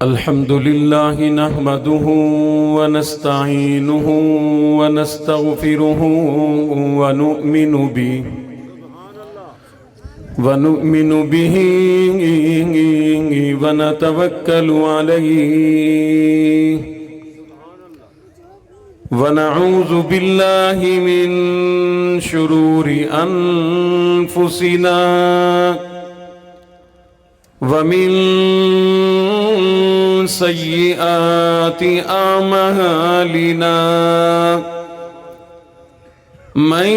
الحمد لله نحمده ونستعينه ونستغفره ونؤمن به ونتوكل عليه ونعوذ بالله من شرور أنفسنا ومن سيئات أعمالنا من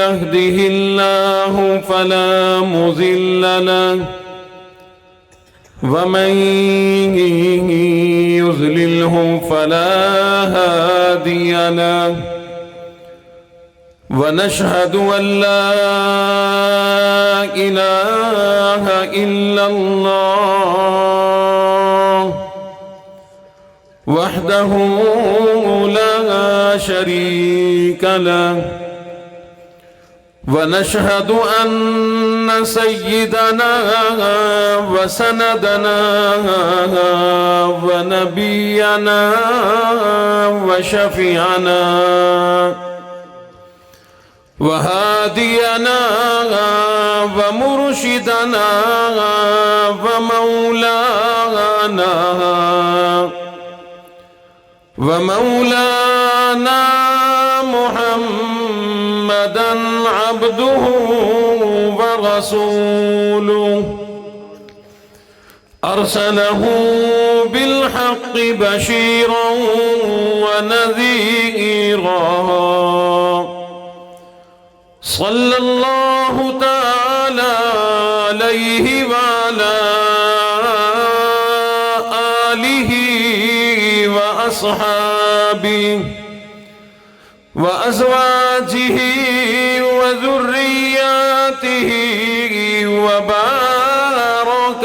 يهده الله فلا مضل له ومن يضلله فلا هادي له ونشهد أن لا إله إلا الله وحده لا شريك له ونشهد أن سيدنا وسندنا ونبينا وشفيعنا وهادينا ومرشدنا ومولانا محمدا عبده ورسوله أرسله بالحق بشيرا ونذيرا صلى الله تعالى عليه وعلى آله وأصحابه وأزواجه وذرياته وبارك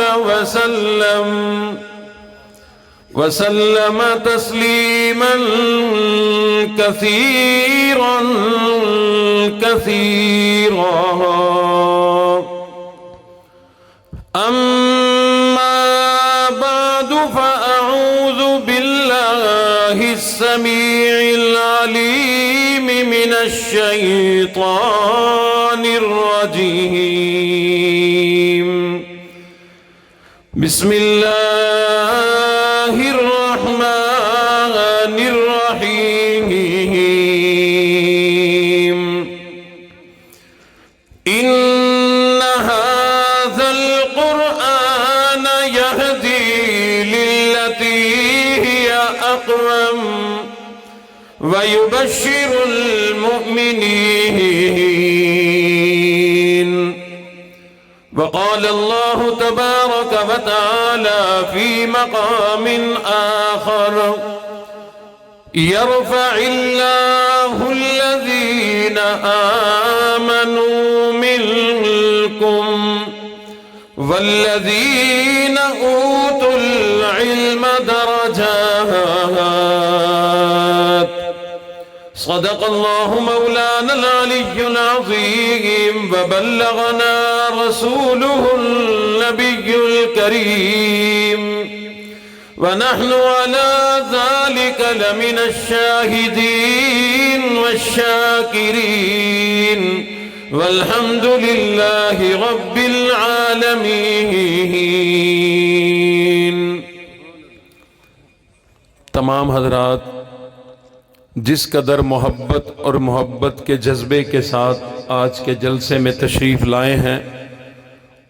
وسلم تسليما كثيرا أما بعد فأعوذ بالله السميع العليم من الشيطان الرجيم بسم الله الرحمن الرحيم إن هذا القرآن يهدي للتي هي أقوم ويبشر المؤمنين وقال الله تبارك وتعالى في مقام آخر يرفع الله الذين آمنوا منكم والذين أوتوا العلم درجات صدق الله مولانا العلي العظيم وبلغنا رسوله النبي الكريم ونحن على ذلك لمن الشاهدين والشاكرين والحمد لله رب العالمين. تمام حضرات جس قدر محبت اور محبت کے جذبے کے ساتھ آج کے جلسے میں تشریف لائے ہیں،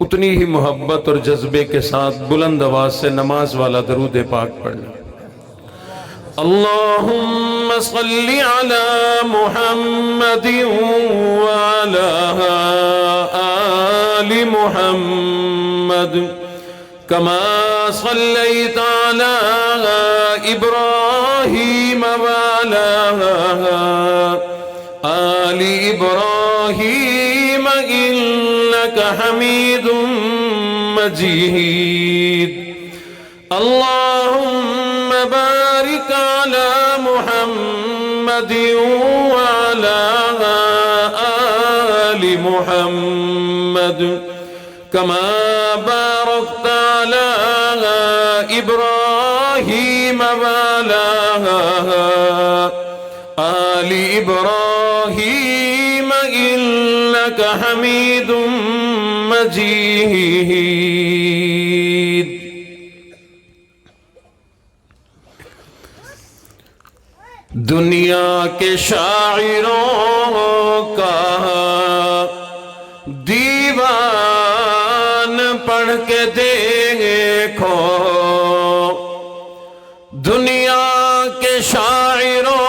اتنی ہی محبت اور جذبے کے ساتھ بلند آواز سے نماز والا درود پاک پڑھنا. اللهم صل على محمد وعلى آل محمد كما صليت على إبراهيم وعلى آل إبراهيم إنك حميد مجيد. اللهم بارك على محمد وعلى آل محمد كما باركت إبراهيم وعلى آل إبراهيم إنك حميد مجيد. دنیا کے شاعروں کا دیوان پڑھ کے دیکھو، دنیا کے شاعروں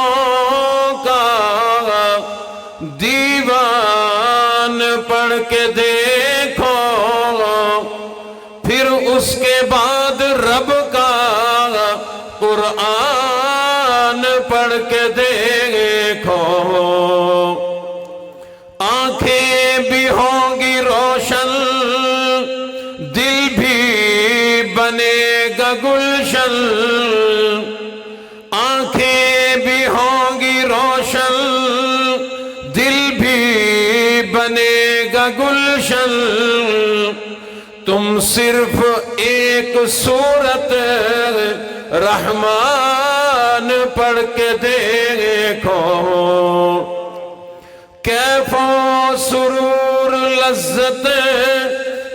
کا دیوان پڑھ کے دیکھو، پھر اس کے بعد رب کا قرآن پڑھ کے دیکھو. آنکھیں بھی ہوں گی روشن، دل بھی بنے گا گلشن. آنکھیں بھی ہوں گی روشن، دل بھی بنے گا گلشن. تم صرف ایک سورت رحمان پڑھ کے دیکھو. کیف و سرور لذت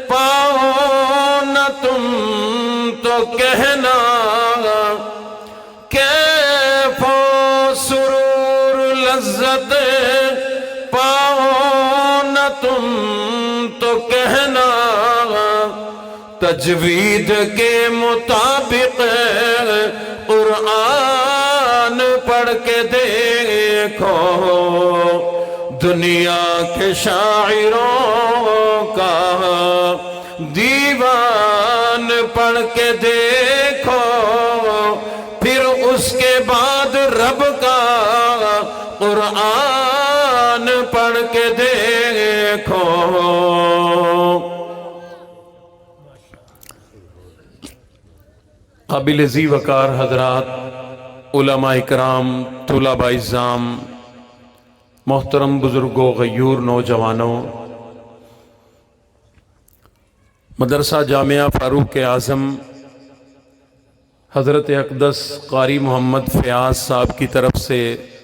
پاؤ نہ تم تو کہنا، کیف و سرور لذت پاؤ نہ تم تو کہنا. تجوید کے مطابق قرآن پڑھ کے دیکھو، دنیا کے شاعروں کا دیوان پڑھ کے دیکھو، پھر اس کے بعد رب کا قرآن پڑھ کے دیکھو. قابل ذی وقار حضرات، علماء اکرام، طلباء اعزام، محترم بزرگوں، غیور نوجوانوں، مدرسہ جامعہ فاروق اعظم حضرت اقدس قاری محمد فیاض صاحب کی طرف سے،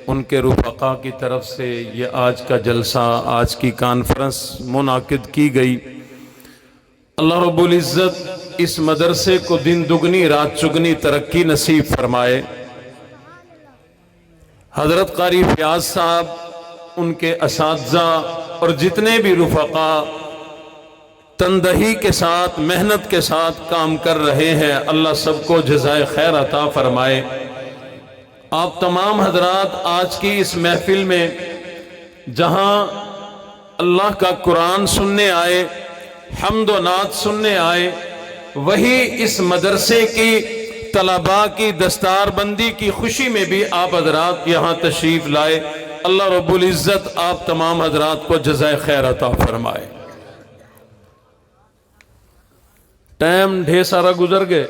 ان کے رفقا کی طرف سے یہ آج کا جلسہ، آج کی کانفرنس منعقد کی گئی. اللہ رب العزت اس مدرسے کو دن دگنی رات چگنی ترقی نصیب فرمائے. حضرت قاری فیاض صاحب، ان کے اساتذہ اور جتنے بھی رفقا تندہی کے ساتھ، محنت کے ساتھ کام کر رہے ہیں، اللہ سب کو جزائے خیر عطا فرمائے. آپ تمام حضرات آج کی اس محفل میں جہاں اللہ کا قرآن سننے آئے، حمد و نعت سننے آئے، وہی اس مدرسے کی طلباء کی دستار بندی کی خوشی میں بھی آپ حضرات یہاں تشریف لائے. اللہ رب العزت آپ تمام حضرات کو جزائے خیر عطا فرمائے. ٹائم ڈھیر سارا گزر گئے،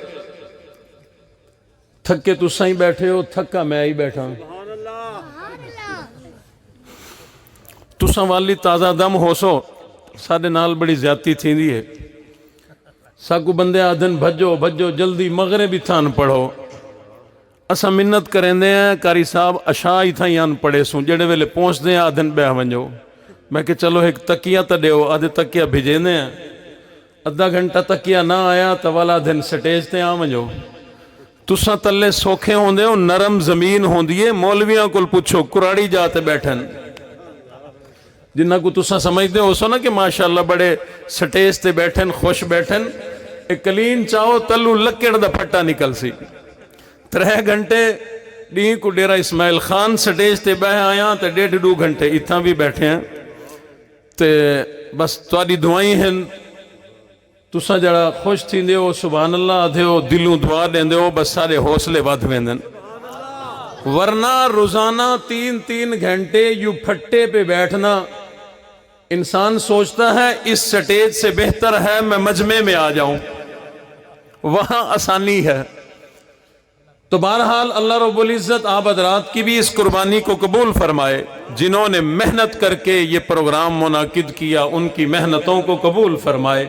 تھکے تساں ہی بیٹھے ہو، تھکا میں ہی بیٹھا ہوں. تساں والی تازہ دم ہو سو، ساڈے نال بڑی زیادتی تھیندی ہے. ساکو بندے آدھن بھجو بھجو جلدی مغرب بھی تھان پڑھو. اسا منت کریں دے ہیں کاری صاحب اشاہ ہی تھا یان پڑھے سوں، جڑے ویلے پہنچ دے ہیں آدھن بہ ونجو. میں کہ چلو ایک تکیہ تا دیو، آدھے تکیہ بھیجے دے ہیں. ادھا گھنٹہ تکیہ نہ آیا تو والا دن سٹیج تے آ ونجو. تساں تلے سوکھے ہوندے ہو، نرم زمین ہوندی ہے. مولویاں کول پوچھو کراڑی جاتے بیٹھن، جنہ کو تساں سمجھتے ہو سو نا کہ ماشاءاللہ بڑے سٹیج تے بیٹھن، خوش بیٹھن. ایک کلین چاہو تلو لکڑ دا پھٹا نکل سی. 3 گھنٹے ڈی کو ڈیرہ اسماعیل خان سٹیج تے بہ آیا تے 1.5-2 گھنٹے اتھاں بھی بیٹھے ہیں. تے بس تواڈی دعائیں ہیں، تساں جڑا خوش تھیندے ہو، سبحان اللہ آدھے ہو، دلوں دعا دیندے ہو، بس سارے حوصلے ود ویندن. ورنہ روزانہ 3 گھنٹے یوں پھٹے پہ بیٹھنا، انسان سوچتا ہے اس سٹیج سے بہتر ہے میں مجمع میں آ جاؤں، وہاں آسانی ہے. تو بہرحال اللہ رب العزت آپ حضرات کی بھی اس قربانی کو قبول فرمائے. جنہوں نے محنت کر کے یہ پروگرام منعقد کیا ان کی محنتوں کو قبول فرمائے.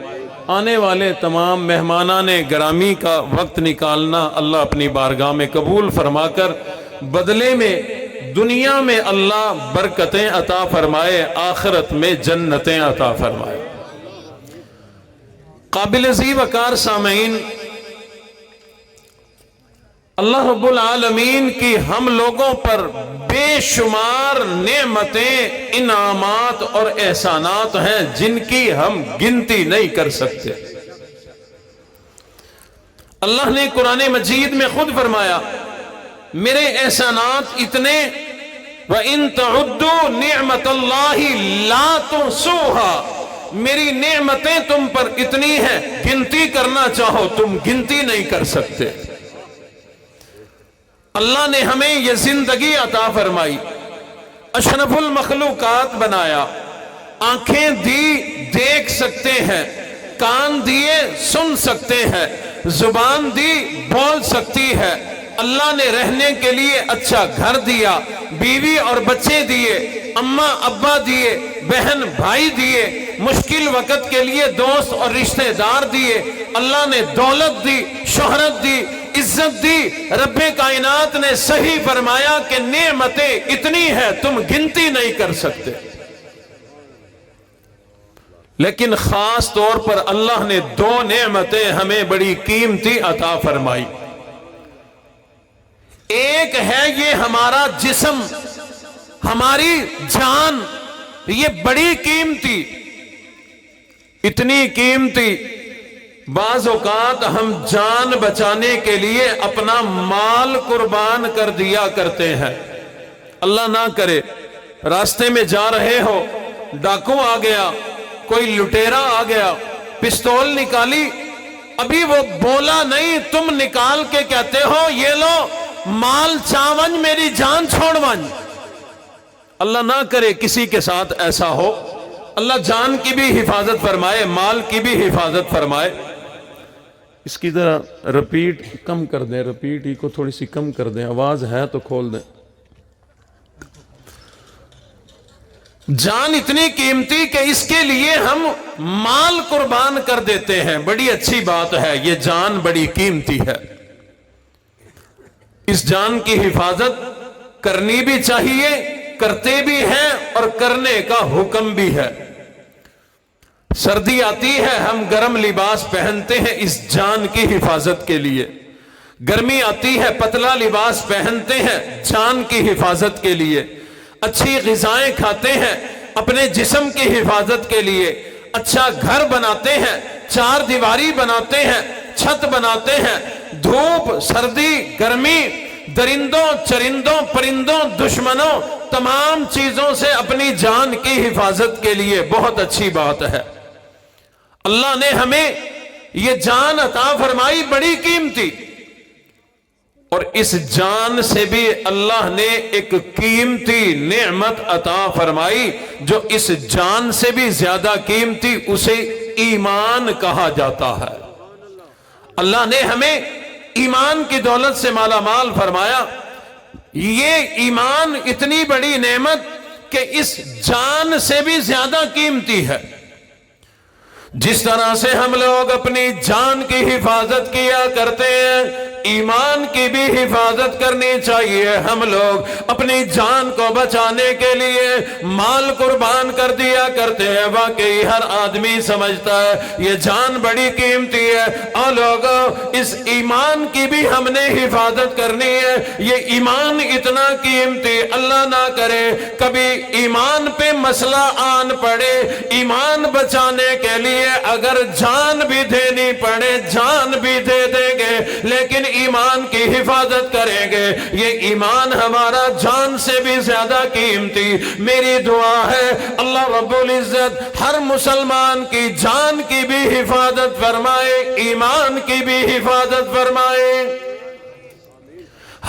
آنے والے تمام مہمانان گرامی کا وقت نکالنا اللہ اپنی بارگاہ میں قبول فرما کر بدلے میں دنیا میں اللہ برکتیں عطا فرمائے، آخرت میں جنتیں عطا فرمائے۔ قابل ذی وقار سامعین، اللہ رب العالمین کی ہم لوگوں پر بے شمار نعمتیں، انعامات اور احسانات ہیں جن کی ہم گنتی نہیں کر سکتے۔ اللہ نے قرآن مجید میں خود فرمایا میرے احسانات اتنے، وَإِن تَعُدُّوا نِعْمَةَ اللَّهِ لَا تُحْصُوهَا، میری نعمتیں تم پر اتنی ہیں گنتی کرنا چاہو تم گنتی نہیں کر سکتے۔ اللہ نے ہمیں یہ زندگی عطا فرمائی، اشرف المخلوقات بنایا، آنکھیں دی دیکھ سکتے ہیں، کان دیے سن سکتے ہیں، زبان دی بول سکتی ہے، اللہ نے رہنے کے لیے اچھا گھر دیا، بیوی اور بچے دیے، اماں ابا دیے، بہن بھائی دیے، مشکل وقت کے لیے دوست اور رشتہ دار دیے، اللہ نے دولت دی، شہرت دی، عزت دی۔ رب کائنات نے صحیح فرمایا کہ نعمتیں اتنی ہیں تم گنتی نہیں کر سکتے۔ لیکن خاص طور پر اللہ نے دو نعمتیں ہمیں بڑی قیمتی عطا فرمائی۔ ایک ہے یہ ہمارا جسم، ہماری جان، یہ بڑی قیمتی، اتنی قیمتی بعض اوقات ہم جان بچانے کے لیے اپنا مال قربان کر دیا کرتے ہیں۔ اللہ نہ کرے راستے میں جا رہے ہو، ڈاکو آ گیا، کوئی لٹیرا آ گیا، پستول نکالی، ابھی وہ بولا نہیں تم نکال کے کہتے ہو یہ لو مال چاون میری جان چھوڑ ون۔ اللہ نہ کرے کسی کے ساتھ ایسا ہو۔ اللہ جان کی بھی حفاظت فرمائے، مال کی بھی حفاظت فرمائے۔ اس کی ذرا رپیٹ کم کر دیں، رپیٹ ہی کو تھوڑی سی کم کر دیں، آواز ہے تو کھول دیں۔ جان اتنی قیمتی کہ اس کے لیے ہم مال قربان کر دیتے ہیں، بڑی اچھی بات ہے، یہ جان بڑی قیمتی ہے۔ اس جان کی حفاظت کرنی بھی چاہیے، کرتے بھی ہیں اور کرنے کا حکم بھی ہے۔ سردی آتی ہے ہم گرم لباس پہنتے ہیں اس جان کی حفاظت کے لیے، گرمی آتی ہے پتلا لباس پہنتے ہیں جان کی حفاظت کے لیے، اچھی غذائیں کھاتے ہیں اپنے جسم کی حفاظت کے لیے، اچھا گھر بناتے ہیں، چار دیواری بناتے ہیں، چھت بناتے ہیں، دھوپ سردی گرمی، درندوں چرندوں پرندوں دشمنوں تمام چیزوں سے اپنی جان کی حفاظت کے لیے بہت اچھی بات ہے۔ اللہ نے ہمیں یہ جان عطا فرمائی بڑی قیمتی، اور اس جان سے بھی اللہ نے ایک قیمتی نعمت عطا فرمائی جو اس جان سے بھی زیادہ قیمتی، اسے ایمان کہا جاتا ہے۔ اللہ نے ہمیں ایمان کی دولت سے مالا مال فرمایا۔ یہ ایمان اتنی بڑی نعمت کہ اس جان سے بھی زیادہ قیمتی ہے۔ جس طرح سے ہم لوگ اپنی جان کی حفاظت کیا کرتے ہیں، ایمان کی بھی حفاظت کرنی چاہیے۔ ہم لوگ اپنی جان کو بچانے کے لیے مال قربان کر دیا کرتے ہیں۔ واقعی ہر آدمی سمجھتا ہے یہ جان بڑی قیمتی ہے، اور لوگوں اس ایمان کی بھی ہم نے حفاظت کرنی ہے۔ یہ ایمان اتنا قیمتی، اللہ نہ کرے کبھی ایمان پہ مسئلہ آن پڑے، ایمان بچانے کے لیے اگر جان بھی دینی پڑے جان بھی دے دیں گے، لیکن ایمان کی حفاظت کریں گے۔ یہ ایمان ہمارا جان سے بھی زیادہ قیمتی۔ میری دعا ہے اللہ رب العزت ہر مسلمان کی جان کی بھی حفاظت فرمائے، ایمان کی بھی حفاظت فرمائے۔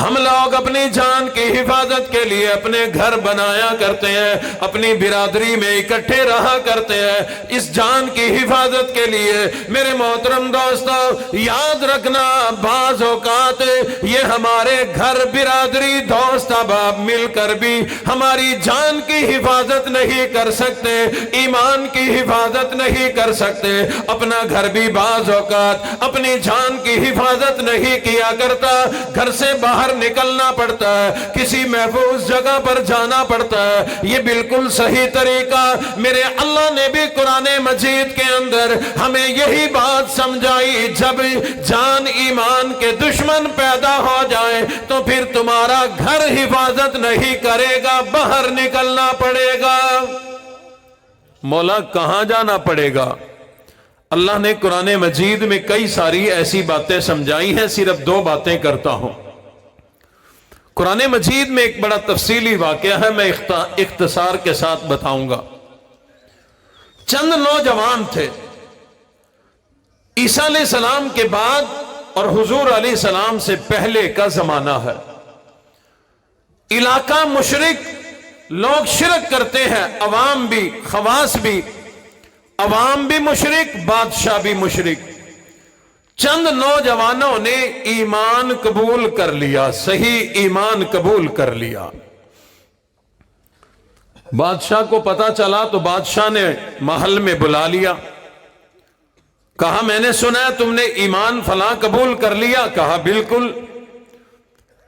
ہم لوگ اپنی جان کی حفاظت کے لیے اپنے گھر بنایا کرتے ہیں، اپنی برادری میں اکٹھے رہا کرتے ہیں اس جان کی حفاظت کے لیے۔ میرے محترم دوستو، یاد رکھنا بعض اوقات یہ ہمارے گھر برادری دوست احباب مل کر بھی ہماری جان کی حفاظت نہیں کر سکتے، ایمان کی حفاظت نہیں کر سکتے۔ اپنا گھر بھی بعض اوقات اپنی جان کی حفاظت نہیں کیا کرتا، گھر سے باہر نکلنا پڑتا ہے، کسی محفوظ جگہ پر جانا پڑتا ہے۔ یہ بالکل صحیح طریقہ میرے اللہ نے بھی قرآن مجید کے اندر ہمیں یہی بات سمجھائی، جب جان ایمان کے دشمن پیدا ہو جائیں تو پھر تمہارا گھر حفاظت نہیں کرے گا، باہر نکلنا پڑے گا۔ مولا کہاں جانا پڑے گا؟ اللہ نے قرآن مجید میں کئی ساری ایسی باتیں سمجھائی ہیں، صرف 2 باتیں کرتا ہوں۔ قرآن مجید میں ایک بڑا تفصیلی واقعہ ہے، میں اختصار کے ساتھ بتاؤں گا۔ چند نوجوان تھے، عیسیٰ علیہ السلام کے بعد اور حضور علیہ السلام سے پہلے کا زمانہ ہے۔ علاقہ مشرک، لوگ شرک کرتے ہیں، عوام بھی، خواص بھی، عوام بھی مشرک، بادشاہ بھی مشرک۔ چند نوجوانوں نے ایمان قبول کر لیا، صحیح ایمان قبول کر لیا۔ بادشاہ کو پتا چلا تو بادشاہ نے محل میں بلا لیا، کہا میں نے سنا ہے تم نے ایمان فلاں قبول کر لیا؟ کہا بالکل۔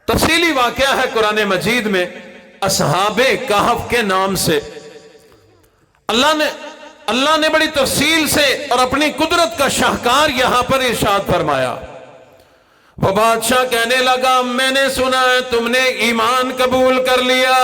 تفصیلی واقعہ ہے قرآن مجید میں، اصحاب کہف کے نام سے اللہ نے بڑی تفصیل سے اور اپنی قدرت کا شاہکار یہاں پر ارشاد فرمایا۔ وہ بادشاہ کہنے لگا میں نے سنا ہے تم نے ایمان قبول کر لیا۔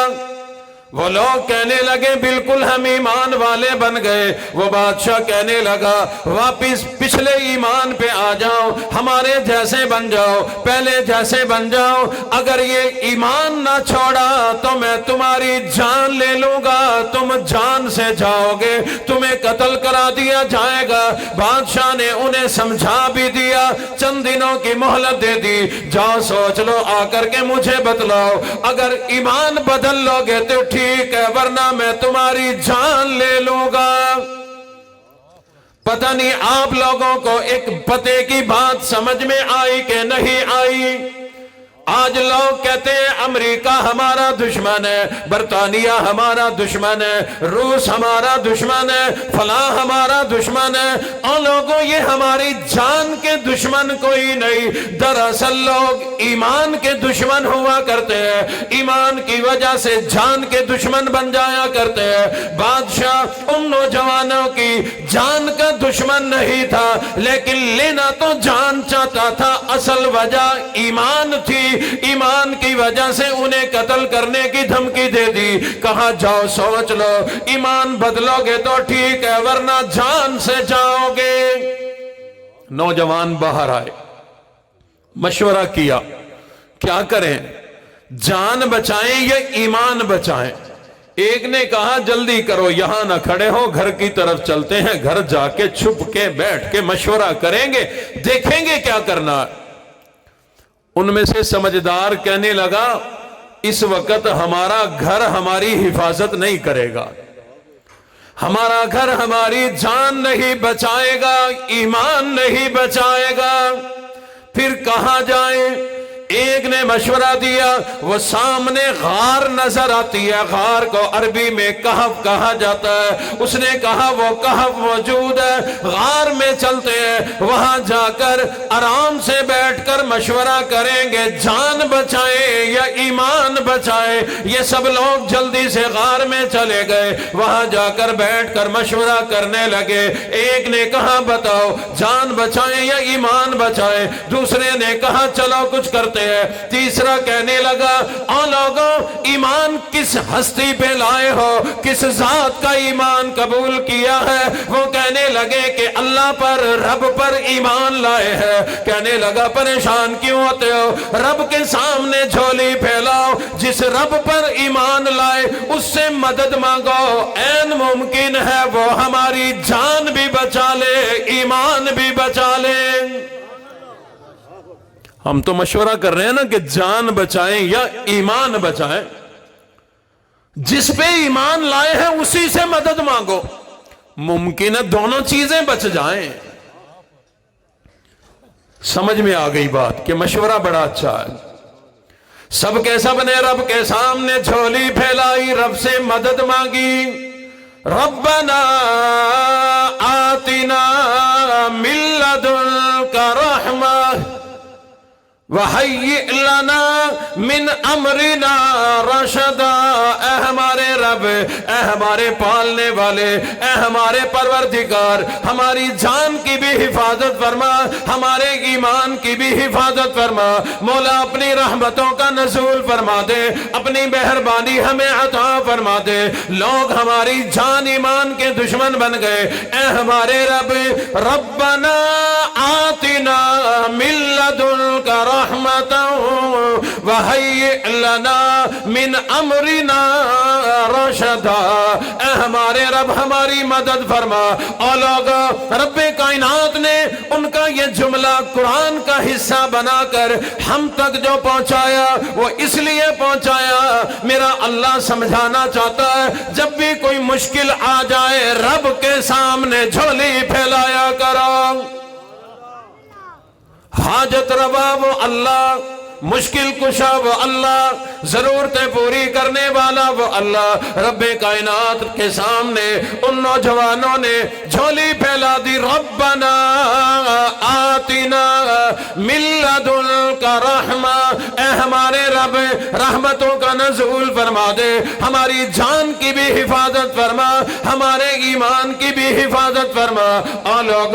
وہ لوگ کہنے لگے بالکل ہم ایمان والے بن گئے۔ وہ بادشاہ کہنے لگا واپس پچھلے ایمان پہ آ جاؤ، ہمارے جیسے بن جاؤ، پہلے جیسے بن جاؤ۔ اگر یہ ایمان نہ چھوڑا تو میں تمہاری جان لے لوں گا، تم جان سے جاؤ گے، تمہیں قتل کرا دیا جائے گا۔ بادشاہ نے انہیں سمجھا بھی دیا، چند دنوں کی مہلت دے دی، جاؤ سوچ لو، آ کر کے مجھے بتلاؤ، اگر ایمان بدل لو گے تو ٹھیک ہے، ورنہ میں تمہاری جان لے لوں گا۔ پتہ نہیں آپ لوگوں کو ایک پتے کی بات سمجھ میں آئی کہ نہیں آئی؟ آج لوگ کہتے ہیں امریکہ ہمارا دشمن ہے، برطانیہ ہمارا دشمن ہے، روس ہمارا دشمن ہے، فلاں ہمارا دشمن ہے۔ اور لوگوں یہ ہماری جان کے دشمن کوئی نہیں، دراصل لوگ ایمان کے دشمن ہوا کرتے ہیں، ایمان کی وجہ سے جان کے دشمن بن جایا کرتے ہیں۔ بادشاہ ان نوجوانوں کی جان کا دشمن نہیں تھا، لیکن لینا تو جان چاہتا تھا، اصل وجہ ایمان تھی، ایمان کی وجہ سے انہیں قتل کرنے کی دھمکی دے دی۔ کہا جاؤ سوچ لو، ایمان بدلو گے تو ٹھیک ہے، ورنہ جان سے جاؤ گے۔ نوجوان باہر آئے، مشورہ کیا کیا کریں، جان بچائیں یا ایمان بچائیں؟ ایک نے کہا جلدی کرو، یہاں نہ کھڑے ہو، گھر کی طرف چلتے ہیں، گھر جا کے چھپ کے بیٹھ کے مشورہ کریں گے، دیکھیں گے کیا کرنا ہے۔ ان میں سے سمجھدار کہنے لگا اس وقت ہمارا گھر ہماری حفاظت نہیں کرے گا، ہمارا گھر ہماری جان نہیں بچائے گا، ایمان نہیں بچائے گا، پھر کہاں جائیں؟ ایک نے مشورہ دیا، وہ سامنے غار نظر آتی ہے، غار کو عربی میں کہف کہا جاتا ہے، اس نے کہا وہ کہف موجود ہے، غار میں چلتے ہیں، وہاں جا کر آرام سے بیٹھ کر مشورہ کریں گے، جان بچائیں یا ایمان بچائیں۔ یہ سب لوگ جلدی سے غار میں چلے گئے، وہاں جا کر بیٹھ کر مشورہ کرنے لگے۔ ایک نے کہا بتاؤ جان بچائیں یا ایمان بچائیں، دوسرے نے کہا چلو کچھ کرتے ہیں، تیسرا کہنے لگا او لوگوں ایمان کس ہستی پہ لائے ہو، کس ذات کا ایمان قبول کیا ہے؟ وہ کہنے لگے کہ اللہ پر، رب پر ایمان لائے ہیں۔ کہنے لگا پریشان کیوں ہوتے ہو، رب کے سامنے جھولی پھیلاؤ، جس رب پر ایمان لائے اس سے مدد مانگو، عین ممکن ہے وہ ہماری جان بھی بچا لے، ایمان بھی بچا لے۔ ہم تو مشورہ کر رہے ہیں نا کہ جان بچائیں یا ایمان بچائیں. جس پہ ایمان لائے ہیں اسی سے مدد مانگو. ممکن ہے دونوں چیزیں بچ جائیں. سمجھ میں آ گئی بات کہ مشورہ بڑا اچھا ہے. سب کے سب نے رب کے سامنے جھولی پھیلائی, رب سے مدد مانگی. ربنا آتنا من لدنک رحمہ وَحَيِّئْ لَنَا مِنْ أَمْرِنَا رَشَدًا. اے ہمارے رب, اے ہمارے پالنے والے, اے ہمارے پروردگار, ہماری جان کی بھی حفاظت فرما, ہمارے ایمان کی بھی حفاظت فرما. مولا اپنی رحمتوں کا نزول فرما دے, اپنی مہربانی ہمیں عطا فرما دے. لوگ ہماری جان ایمان کے دشمن بن گئے. اے ہمارے رب, ربنا آتنا من لدنک رحمتا وہیئ لنا من امرنا رشدا. اے ہمارے رب ہماری مدد فرما. اور لوگ رب کائنات نے ان کا یہ جملہ قرآن کا حصہ بنا کر ہم تک جو پہنچایا وہ اس لیے پہنچایا, میرا اللہ سمجھانا چاہتا ہے جب بھی کوئی مشکل آ جائے رب کے سامنے جھولی پھیلایا کرو. حاجت روا وہ اللہ, مشکل کشا وہ اللہ, ضرورتیں پوری کرنے والا وہ اللہ. رب کائنات کے سامنے ان نوجوانوں نے جھولی پھیلا دی. ربنا آتنا من لدنک رحمہ, اے ہمارے رب رحمتوں کا نزول فرما دے, ہماری جان کی بھی حفاظت فرما, ہمارے ایمان کی بھی حفاظت فرما. اور لوگ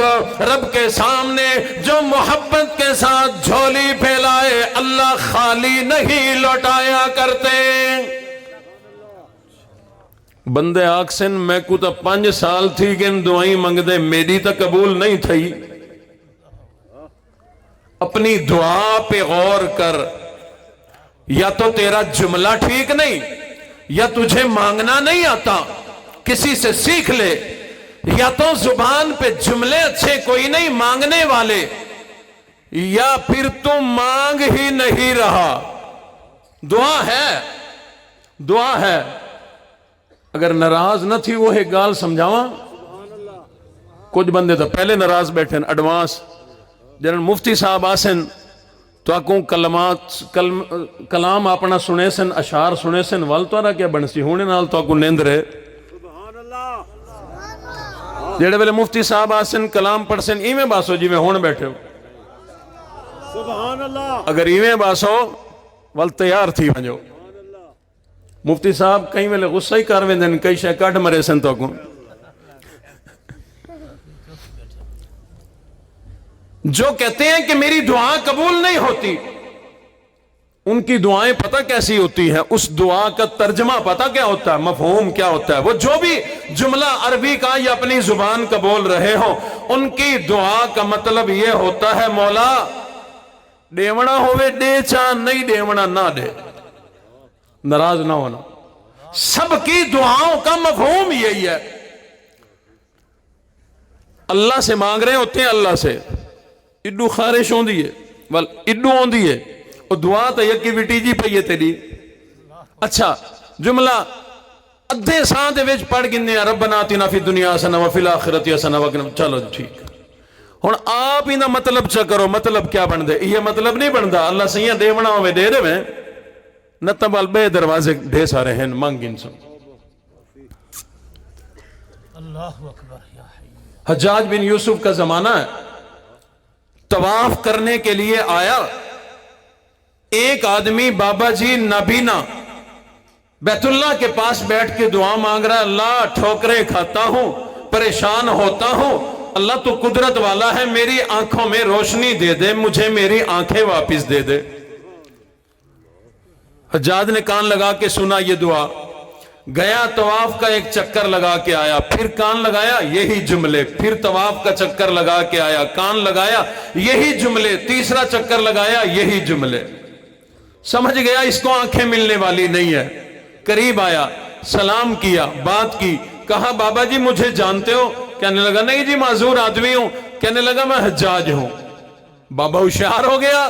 رب کے سامنے جو محبت کے ساتھ جھولی پھیلائے اللہ خالی نہیں لوٹایا کرتے. بندے آکسن میں کو تو 5 سال تھی کہ دعائیں منگ دے, میری تو قبول نہیں تھی. اپنی دعا پہ غور کر, یا تو تیرا جملہ ٹھیک نہیں, یا تجھے مانگنا نہیں آتا, کسی سے سیکھ لے. یا تو زبان پہ جملے اچھے کوئی نہیں مانگنے والے, یا پھر تو مانگ ہی نہیں رہا. دعا ہے, دعا ہے. اگر ناراض نہ تھی وہ ایک گال سمجھاواں. کچھ بندے تو پہلے ناراض بیٹھے ہیں ایڈوانس. جنہوں مفتی صاحب آسن تو اکوں کلام اپنا سنے سن, اشعار سنے سن, وال تو رہا کیا بنسی ہونے نال تو اکوں نیند رہے. جڑے ویلے مفتی صاحب آسن کلام پڑھ سن ایویں باسو جی میں ہون بیٹھے ہو. اگر ایویں باسو وال تیار تھی ونجو. مفتی صاحب کئی ویلے غصہ ہی کر ویندن, کئی شے کٹ مرے سن تو اکوں. جو کہتے ہیں کہ میری دعا قبول نہیں ہوتی, ان کی دعائیں پتہ کیسی ہوتی ہیں, اس دعا کا ترجمہ پتہ کیا ہوتا ہے, مفہوم کیا ہوتا ہے. وہ جو بھی جملہ عربی کا یا اپنی زبان کا بول رہے ہوں, ان کی دعا کا مطلب یہ ہوتا ہے مولا ڈیونا ہوئے دے, چاند نہیں ڈیونا نہ دے. ناراض نہ ہونا. سب کی دعاؤں کا مفہوم یہی ہے. اللہ سے مانگ رہے ہوتے ہیں, اللہ سے اڈو خارش ہوں دیئے وال اڈو ہوں دیئے, اور دعا تو یکی وٹی جی پہیے تیری. اچھا جملہ ادھے ساں دے ویچ پڑھ گنے ربنا آتنا فی الدنیا حسنہ وفی الآخرۃ حسنہ وقنا. چلو ٹھیک. ہن آپ ہی نہ مطلب چا کرو, مطلب کیا بن دے, یہ مطلب نہیں بندا اللہ سیاں دیونا ہوئے دے دے میں نہ تبال بے دروازے ڈھے سارے ہیں مانگ انسان. حجاج بن یوسف کا زمانہ ہے, طواف کرنے کے لیے آیا ایک آدمی بابا جی نابینا بیت اللہ کے پاس بیٹھ کے دعا مانگ رہا ہے, اللہ ٹھوکریں کھاتا ہوں, پریشان ہوتا ہوں, اللہ تو قدرت والا ہے, میری آنکھوں میں روشنی دے دے, مجھے میری آنکھیں واپس دے دے. حجاج نے کان لگا کے سنا یہ دعا, گیا طواف کا ایک چکر لگا کے آیا, پھر کان لگایا یہی جملے, پھر طواف کا چکر لگا کے آیا, کان لگایا یہی جملے, تیسرا چکر لگایا یہی جملے. سمجھ گیا اس کو آنکھیں ملنے والی نہیں ہے. قریب آیا, سلام کیا, بات کی, کہا بابا جی مجھے جانتے ہو؟ کہنے لگا نہیں جی معذور آدمی ہوں. کہنے لگا میں حجاج ہوں. بابا ہوشیار ہو گیا,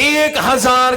1000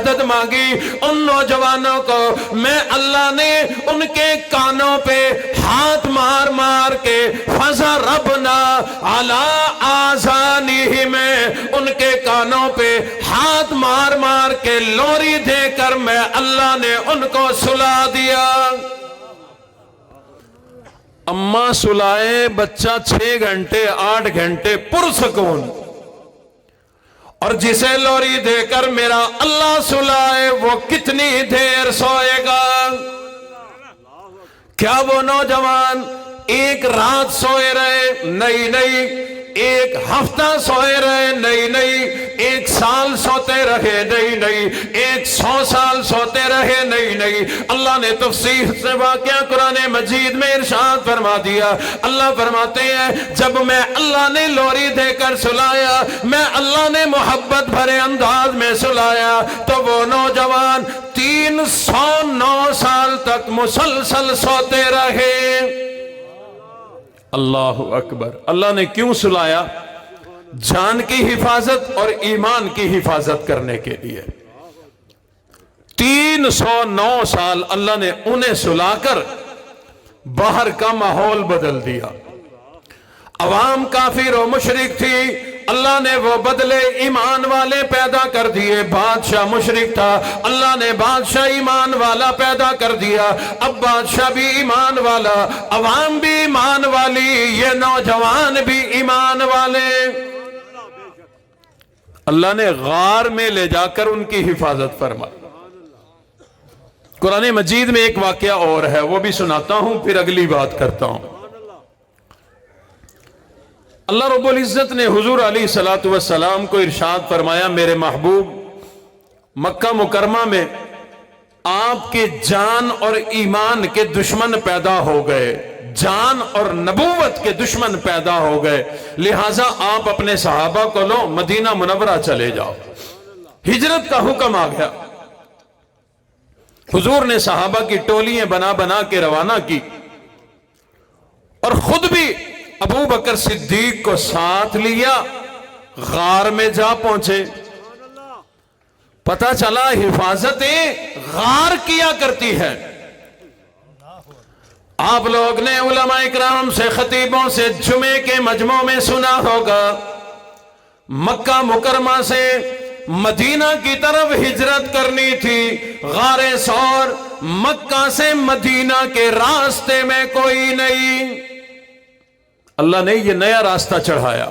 مدد مانگی، ان نوجوانوں کو میں اللہ نے ان کے کانوں پہ ہاتھ مار مار کے فَضَرَبْنَا عَلَىٰ آذَانِهِمْ، ان کے کانوں پہ ہاتھ مار مار کے لوری دے کر میں اللہ نے ان کو سلا دیا۔ اماں سلائے بچہ 6 گھنٹے 8 گھنٹے پرسکون، اور جسے لوری دے کر میرا اللہ سلائے وہ کتنی دیر سوئے گا؟ کیا وہ نوجوان ایک رات سوئے رہے؟ نہیں۔ ایک ہفتہ سوئے رہے؟ نہیں۔ ایک سال سوتے رہے؟ نہیں۔ 100 سال سوتے رہے؟ نہیں۔ اللہ نے تفسیر سے واقعہ قرآن مجید میں ارشاد فرما دیا۔ اللہ فرماتے ہیں جب میں اللہ نے لوری دے کر سلایا، میں اللہ نے محبت بھرے انداز میں سلایا، تو وہ نوجوان 309 سال تک مسلسل سوتے رہے۔ اللہ اکبر۔ اللہ نے کیوں سلایا؟ جان کی حفاظت اور ایمان کی حفاظت کرنے کے لیے۔ 309 سال اللہ نے انہیں سلا کر باہر کا ماحول بدل دیا۔ عوام کافر و مشرک تھی، اللہ نے وہ بدلے ایمان والے پیدا کر دیے۔ بادشاہ مشرک تھا، اللہ نے بادشاہ ایمان والا پیدا کر دیا۔ اب بادشاہ بھی ایمان والا، عوام بھی ایمان والی، یہ نوجوان بھی ایمان والے۔ اللہ نے غار میں لے جا کر ان کی حفاظت فرمائی۔ قرآن مجید میں ایک واقعہ اور ہے، وہ بھی سناتا ہوں پھر اگلی بات کرتا ہوں۔ اللہ رب العزت نے حضور علیہ السلام کو ارشاد فرمایا، میرے محبوب مکہ مکرمہ میں آپ کے جان اور ایمان کے دشمن پیدا ہو گئے، جان اور نبوت کے دشمن پیدا ہو گئے، لہٰذا آپ اپنے صحابہ کو لو مدینہ منورہ چلے جاؤ۔ ہجرت کا حکم آ گیا۔ حضور نے صحابہ کی ٹولیاں بنا بنا کے روانہ کی، اور خود بھی ابو بکر صدیق کو ساتھ لیا، غار میں جا پہنچے۔ پتہ چلا حفاظتیں غار کیا کرتی ہے۔ آپ لوگ نے علماء اکرام سے، خطیبوں سے جمعے کے مجمع میں سنا ہوگا، مکہ مکرمہ سے مدینہ کی طرف ہجرت کرنی تھی، غار ثور مکہ سے مدینہ کے راستے میں کوئی نہیں۔ اللہ نے یہ نیا راستہ چڑھایا۔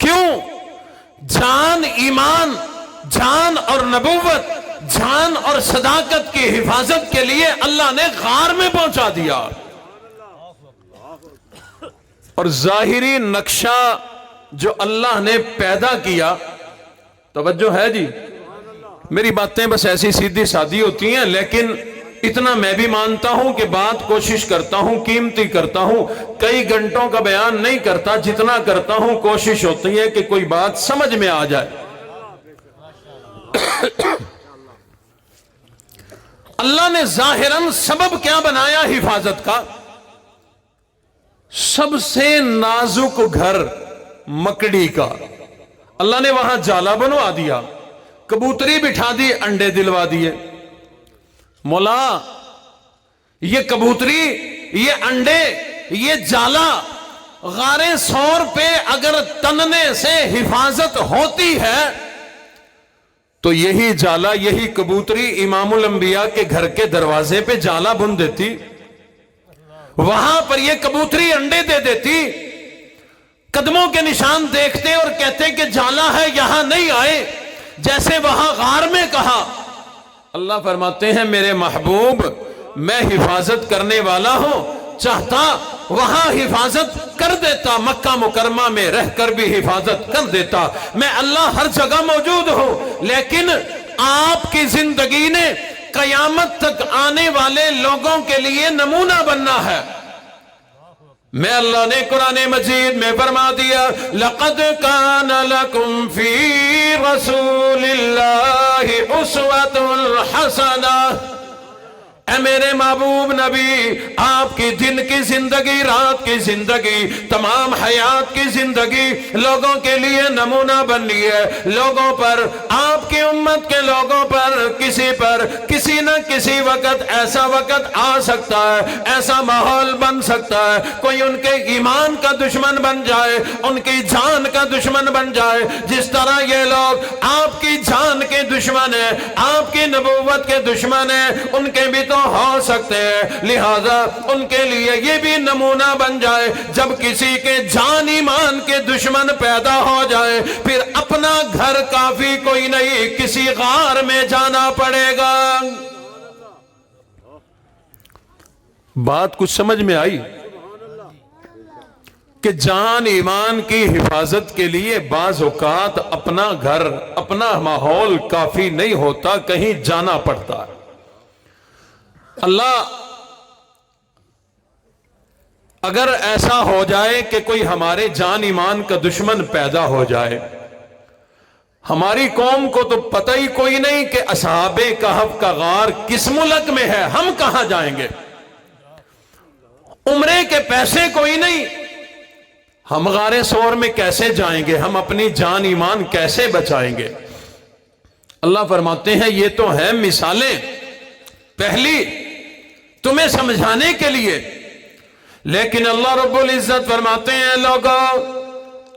کیوں؟ جان ایمان، جان اور نبوت، جان اور صداقت کی حفاظت کے لیے اللہ نے غار میں پہنچا دیا۔ اور ظاہری نقشہ جو اللہ نے پیدا کیا، توجہ ہے جی؟ میری باتیں بس ایسی سیدھی سادھی ہوتی ہیں، لیکن اتنا میں بھی مانتا ہوں کہ بات کوشش کرتا ہوں، قیمتی کرتا ہوں، کئی گھنٹوں کا بیان نہیں کرتا، جتنا کرتا ہوں کوشش ہوتی ہے کہ کوئی بات سمجھ میں آ جائے۔ اللہ نے ظاہراً سبب کیا بنایا حفاظت کا؟ سب سے نازک گھر مکڑی کا، اللہ نے وہاں جالا بنوا دیا، کبوتری بٹھا دی، انڈے دلوا دیے۔ مولا یہ کبوتری، یہ انڈے، یہ جالا غار ثور پہ اگر تننے سے حفاظت ہوتی ہے تو یہی جالا، یہی کبوتری امام الانبیاء کے گھر کے دروازے پہ جالا بن دیتی، وہاں پر یہ کبوتری انڈے دے دیتی، قدموں کے نشان دیکھتے اور کہتے کہ جالا ہے یہاں نہیں آئے، جیسے وہاں غار میں کہا۔ اللہ فرماتے ہیں میرے محبوب میں حفاظت کرنے والا ہوں، چاہتا وہاں حفاظت کر دیتا، مکہ مکرمہ میں رہ کر بھی حفاظت کر دیتا، میں اللہ ہر جگہ موجود ہوں، لیکن آپ کی زندگی نے قیامت تک آنے والے لوگوں کے لیے نمونہ بننا ہے۔ میں اللہ نے قرآن مجید میں فرما دیا، لَقَدْ كَانَ لَكُمْ فِي رَسُولِ اللَّهِ أُسْوَةٌ حَسَنَةٌ۔ اے میرے محبوب نبی، آپ کی دن کی زندگی، رات کی زندگی، تمام حیات کی زندگی لوگوں کے لیے نمونہ بننی ہے۔ لوگوں پر، آپ کی امت کے لوگوں پر کسی نہ کسی وقت ایسا وقت آ سکتا ہے، ایسا ماحول بن سکتا ہے، کوئی ان کے ایمان کا دشمن بن جائے، ان کی جان کا دشمن بن جائے۔ جس طرح یہ لوگ آپ کی جان کے دشمن ہیں، آپ کی نبوت کے دشمن ہیں، ان کے بھی تو ہو سکتے ہیں، لہذا ان کے لیے یہ بھی نمونہ بن جائے۔ جب کسی کے جان ایمان کے دشمن پیدا ہو جائے، پھر اپنا گھر کافی کوئی نہیں، کسی غار میں جانا پڑے گا۔ بات کچھ سمجھ میں آئی کہ جان ایمان کی حفاظت کے لیے بعض اوقات اپنا گھر، اپنا ماحول کافی نہیں ہوتا، کہیں جانا پڑتا ہے۔ اللہ اگر ایسا ہو جائے کہ کوئی ہمارے جان ایمان کا دشمن پیدا ہو جائے، ہماری قوم کو تو پتہ ہی کوئی نہیں کہ اصحاب کہف کا غار کس ملک میں ہے، ہم کہاں جائیں گے؟ عمرے کے پیسے کوئی نہیں، ہم غار ثور میں کیسے جائیں گے؟ ہم اپنی جان ایمان کیسے بچائیں گے؟ اللہ فرماتے ہیں یہ تو ہیں مثالیں، پہلی تمہیں سمجھانے کے لیے، لیکن اللہ رب العزت فرماتے ہیں لوگوں،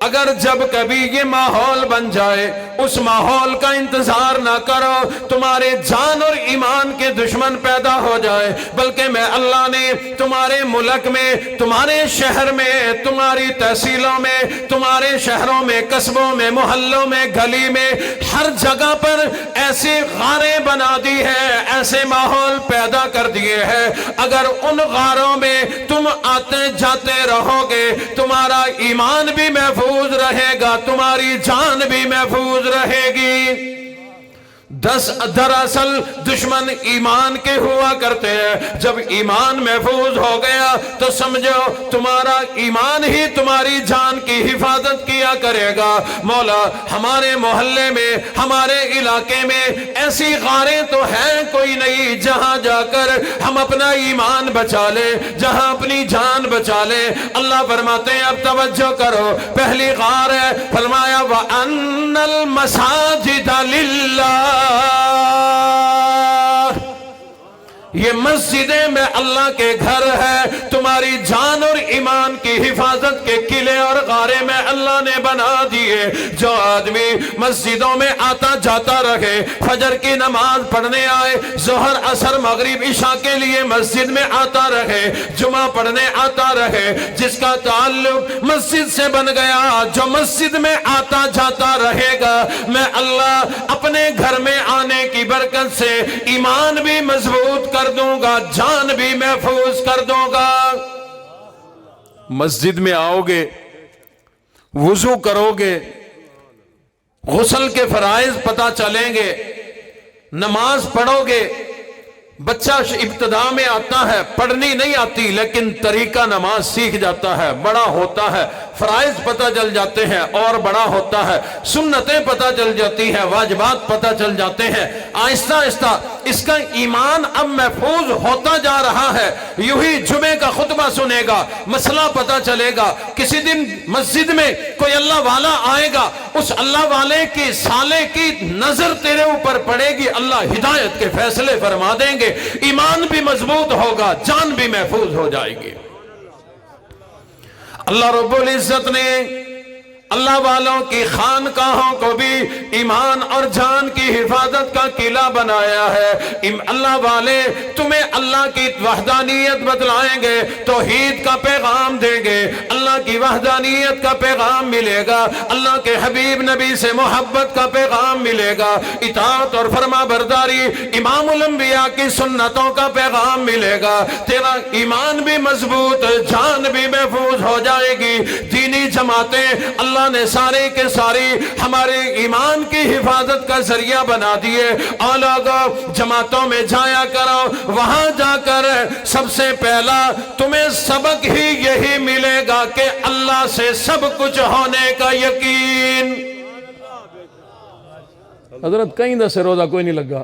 اگر جب کبھی یہ ماحول بن جائے، اس ماحول کا انتظار نہ کرو تمہارے جان اور ایمان کے دشمن پیدا ہو جائے، بلکہ میں اللہ نے تمہارے ملک میں، تمہارے شہر میں، تمہاری تحصیلوں میں، تمہارے شہروں میں، قصبوں میں، محلوں میں، گلی میں، ہر جگہ پر ایسی غاریں بنا دی ہے، ایسے ماحول پیدا کر دیے ہیں۔ اگر ان غاروں میں تم آتے جاتے رہو گے، تمہارا ایمان بھی محفوظ رہے گا، تمہاری جان بھی محفوظ رہے گی۔ دراصل دشمن ایمان کے ہوا کرتے ہیں، جب ایمان محفوظ ہو گیا تو سمجھو تمہارا ایمان ہی تمہاری جان کی حفاظت کیا کرے گا۔ مولا ہمارے محلے میں، ہمارے علاقے میں ایسی غاریں تو ہیں کوئی نہیں جہاں جا کر ہم اپنا ایمان بچا لیں، جہاں اپنی جان بچا لیں۔ اللہ فرماتے ہیں اب توجہ کرو، پہلی غار ہے، فرمایا وَأَنَّ الْمَسَاجِدَ لِلَّهِ، یہ مسجدیں میں اللہ کے گھر ہے، تمہاری جان اور ایمان کی حفاظت کے قلعے اور غارے میں اللہ نے بنا دیے۔ جو آدمی مسجدوں میں آتا جاتا رہے، فجر کی نماز پڑھنے آئے، ظہر عصر مغرب عشاء کے لیے مسجد میں آتا رہے، جمعہ پڑھنے آتا رہے، جس کا تعلق مسجد سے بن گیا، جو مسجد میں آتا جاتا رہے گا، میں اللہ اپنے گھر میں آنے کی برکت سے ایمان بھی مضبوط کر دوں گا، جان بھی محفوظ کر دوں گا۔ مسجد میں آؤ گے، وضو کرو گے، غسل کے فرائض پتہ چلیں گے، نماز پڑھو گے۔ بچہ ابتدا میں آتا ہے، پڑھنی نہیں آتی لیکن طریقہ نماز سیکھ جاتا ہے، بڑا ہوتا ہے فرائض پتہ چل جاتے ہیں، اور بڑا ہوتا ہے سنتیں پتہ چل جاتی ہیں، واجبات پتہ چل جاتے ہیں۔ آہستہ آہستہ اس کا ایمان اب محفوظ ہوتا جا رہا ہے۔ یوں ہی جمعے کا خطبہ سنے گا، مسئلہ پتہ چلے گا، کسی دن مسجد میں کوئی اللہ والا آئے گا، اس اللہ والے کی سالے کی نظر تیرے اوپر پڑے گی، اللہ ہدایت کے فیصلے فرما دیں گے، ایمان بھی مضبوط ہوگا، جان بھی محفوظ ہو جائے گی۔ اللہ رب العزت نے اللہ والوں کی خانقاہوں کو بھی ایمان اور جان کی حفاظت کا قلعہ بنایا ہے۔ اللہ والے تمہیں اللہ کی وحدانیت بتلائیں گے، توحید کا پیغام دیں گے، اللہ کی وحدانیت کا پیغام ملے گا، اللہ کے حبیب نبی سے محبت کا پیغام ملے گا، اطاعت اور فرما برداری، امام الانبیاء کی سنتوں کا پیغام ملے گا، تیرا ایمان بھی مضبوط، جان بھی محفوظ ہو جائے گی۔ دینی جماعتیں اللہ نے سارے کے ساری ہمارے ایمان کی حفاظت کا ذریعہ بنا دیے۔ اور لوگوں جماعتوں میں جایا کرو، وہاں جا کر سب سے پہلا تمہیں سبق ہی یہی ملے گا کہ اللہ سے سب کچھ ہونے کا یقین۔ حضرت کہیں دس روزہ کوئی نہیں لگا،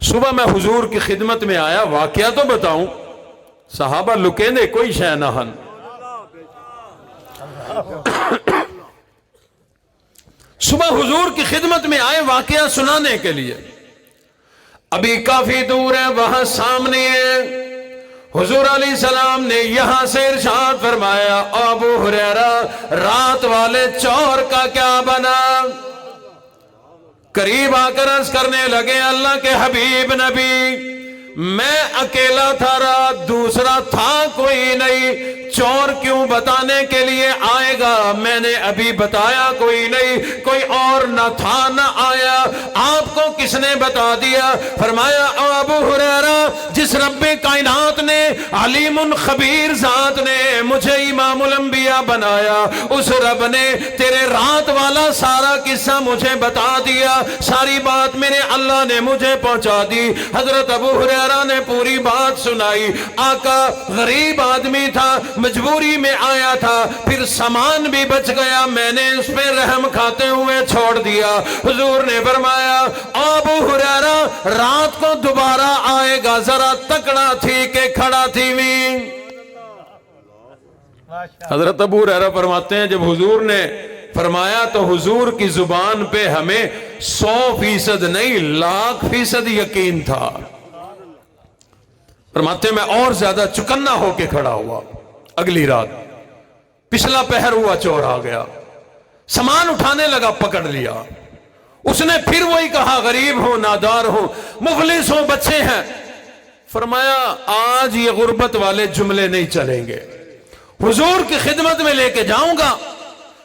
صبح میں حضور کی خدمت میں آیا, واقعہ تو بتاؤں, صحابہ لکے دے کوئی شے نہ ہن. صبح حضور کی خدمت میں آئے واقعہ سنانے کے لیے. ابھی کافی دور ہے, وہاں سامنے ہے. حضور علیہ السلام نے یہاں سے ارشاد فرمایا, ابو ہریرہ رات والے چور کا کیا بنا؟ قریب آ کر عرض کرنے لگے, اللہ کے حبیب نبی, میں اکیلا تھا, رات دوسرا تھا کوئی نہیں, چور کیوں بتانے کے لیے آئے گا؟ میں نے ابھی بتایا کوئی نہیں, کوئی اور نہ تھا نہ آیا, آپ کو کس نے بتا دیا؟ فرمایا ابو ہریرہ, جس رب کائنات نے, علیم خبیر ذات نے مجھے امام الانبیاء بنایا, اس رب نے تیرے رات والا سارا قصہ مجھے بتا دیا, ساری بات میرے اللہ نے مجھے پہنچا دی. حضرت ابو ہریرہ نے پوری بات سنائی. آقا غریب آدمی تھا, مجبوری میں آیا تھا, پھر سامان بھی بچ گیا, میں نے اس پہ رحم کھاتے ہوئے چھوڑ دیا. حضور نے فرمایا ابو ہریرہ رات کو دوبارہ آئے گا, ذرا تکڑا تھی کہ کھڑا تھی وی. حضرت ابو ہریرہ فرماتے ہیں جب حضور نے فرمایا تو حضور کی زبان پہ ہمیں 100% نہیں 1,00,000% یقین تھا. فرماتے میں اور زیادہ چکنا ہو کے کھڑا ہوا. اگلی رات پچھلا پہر ہوا, چور آ گیا, سامان اٹھانے لگا, پکڑ لیا. اس نے پھر وہی کہا, غریب ہوں, نادار ہوں, مفلس ہوں, بچے ہیں. فرمایا آج یہ غربت والے جملے نہیں چلیں گے, حضور کی خدمت میں لے کے جاؤں گا,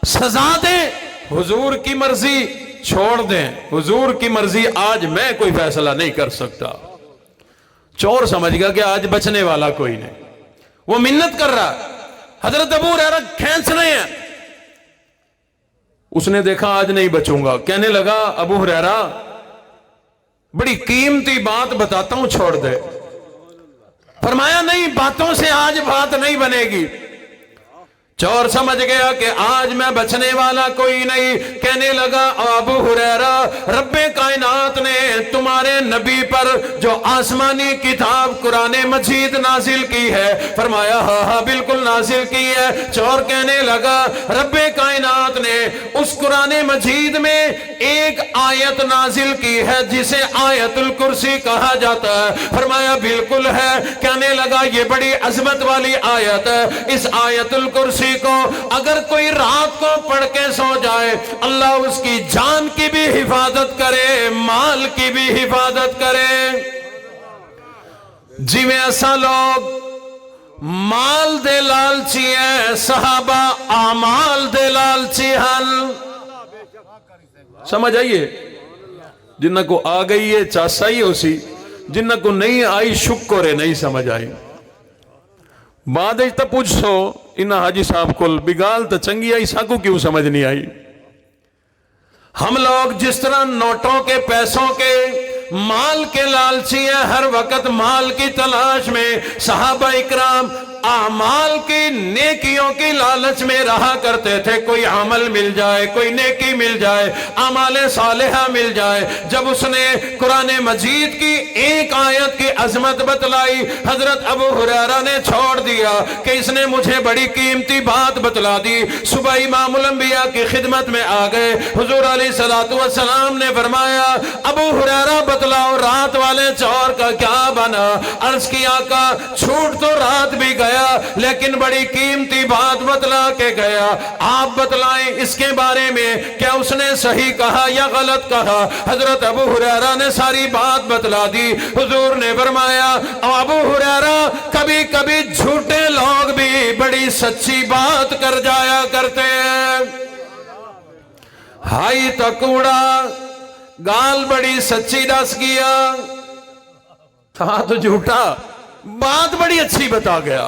سزا دیں, حضور کی مرضی چھوڑ دیں, حضور کی مرضی, آج میں کوئی فیصلہ نہیں کر سکتا. چور سمجھ گیا کہ آج بچنے والا کوئی نہیں, وہ منت کر رہا. حضرت ابو ہریرہ کھینچ رہے ہیں, اس نے دیکھا آج نہیں بچوں گا, کہنے لگا ابو ہریرہ بڑی قیمتی بات بتاتا ہوں, چھوڑ دے. فرمایا نہیں, باتوں سے آج بات نہیں بنے گی. چور سمجھ گیا کہ آج میں بچنے والا کوئی نہیں, کہنے لگا ابو ہریرہ رب کائنات نے تمہارے نبی پر جو آسمانی کتاب قرآن مجید نازل کی ہے. فرمایا ہاں ہاں بالکل نازل کی ہے. چور کہنے لگا رب کائنات نے اس قرآن مجید میں ایک آیت نازل کی ہے جسے آیت الکرسی کہا جاتا ہے. فرمایا بالکل ہے. کہنے لگا یہ بڑی عظمت والی آیت ہے, اس آیت الکرسی کو اگر کوئی رات کو پڑھ کے سو جائے, اللہ اس کی جان کی بھی حفاظت کرے, مال کی بھی حفاظت کرے. جی میں ایسا لوگ مال دے لالچی ہے, صحابہ اعمال دے لالچی ہن. سمجھ آئیے, جنہ کو آ گئی ہے چاسا ہی ہو سی, جنہ کو نہیں آئی شکر ہے نہیں سمجھ آئی. بعد تا پوچھو انہا حاجی صاحب کو بگال تا چنگی آئی, ساکو کیوں سمجھ نہیں آئی. ہم لوگ جس طرح نوٹوں کے, پیسوں کے, مال کے لالچی ہیں, ہر وقت مال کی تلاش میں, صحابہ اکرام اعمال کی نیکیوں کی لالچ میں رہا کرتے تھے. کوئی عمل مل جائے, کوئی نیکی مل جائے, اعمال صالحہ مل جائے. جب اس نے قرآن مجید کی ایک آیت کی عظمت بتلائی, حضرت ابو ہریرہ نے چھوڑ دیا کہ اس نے مجھے بڑی قیمتی بات بتلا دی. صبح امام الانبیاء کی خدمت میں آ گئے. حضور علیہ السلام نے فرمایا ابو ہریرہ بتلاؤ رات والے چور کا کیا بنا؟ عرض کیا آقا چھوٹ تو رات بھی گئے لیکن بڑی قیمتی بات بتلا کے گیا, آپ بتلائیں اس کے بارے میں, کیا اس نے صحیح کہا یا غلط کہا؟ حضرت ابو ہریرہ نے ساری بات بتلا دی. حضور نے فرمایا ابو ہریرہ کبھی کبھی جھوٹے لوگ بھی بڑی سچی بات کر جایا کرتے ہیں. ہائی تکوڑا گال بڑی سچی ڈس گیا, تھا تو جھوٹا, بات بڑی اچھی بتا گیا.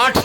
8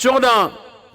14।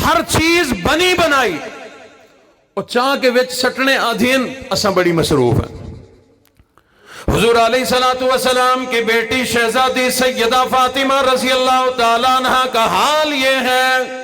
ہر چیز بنی بنائی اور چاہ کے وچ سٹنے آدھین اساں بڑی مصروف ہیں۔ حضور علیہ الصلوۃ والسلام کی بیٹی شہزادی سیدہ فاطمہ رضی اللہ تعالیٰ عنہ کا حال یہ ہے،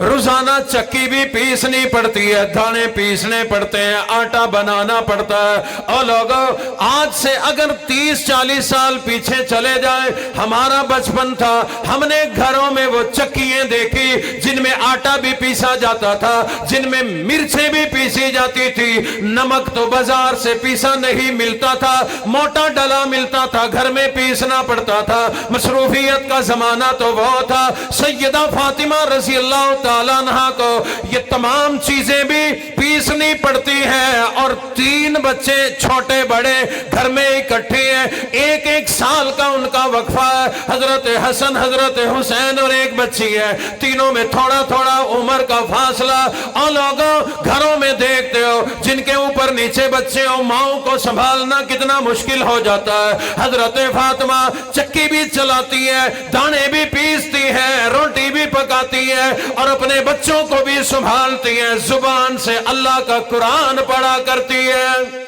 روزانہ چکی بھی پیسنی پڑتی ہے، دانے پیسنے پڑتے ہیں، آٹا بنانا پڑتا ہے۔ اور لوگوں، آج سے اگر 30-40 سال پیچھے چلے جائیں، ہمارا بچپن تھا، ہم نے گھروں میں وہ چکیاں دیکھی جن میں آٹا بھی پیسا جاتا تھا، جن میں مرچیں بھی پیسی جاتی تھی، نمک تو بازار سے پیسا نہیں ملتا تھا، موٹا ڈلا ملتا تھا، گھر میں پیسنا پڑتا تھا۔ مصروفیت کا زمانہ تو وہ تھا۔ سیدہ فاطمہ رضی اللہ تعالیٰ عنہ کو یہ تمام چیزیں بھی پیسنی پڑتی ہیں، اور 3 بچے چھوٹے بڑے گھر میں اکٹھے ہیں، 1 سال کا ان کا وقفہ ہے، حضرت حسن، حضرت حسین اور 1 بچی ہے، تینوں میں تھوڑا تھوڑا عمر کا فاصلہ۔ اور لوگوں، گھروں میں دیکھتے ہو جن کے اوپر نیچے بچے ہو، ماؤں کو سنبھالنا کتنا مشکل ہو جاتا ہے۔ حضرت فاطمہ چکی بھی چلاتی ہے، دانے بھی پیستی ہے، روٹی بھی پکاتی ہے، اور اپنے بچوں کو بھی سنبھالتی ہے، زبان سے اللہ کا قرآن پڑھا کرتی ہے۔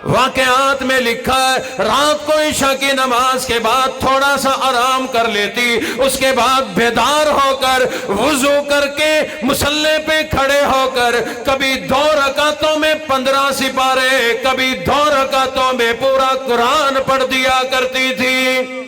واقعات میں لکھا ہے، رات کو عشاء کی نماز کے بعد تھوڑا سا آرام کر لیتی، اس کے بعد بیدار ہو کر وضو کر کے مصلی پہ کھڑے ہو کر کبھی 2 رکعتوں میں 15 سپارے، کبھی 2 رکعتوں میں پورا قرآن پڑھ دیا کرتی تھی۔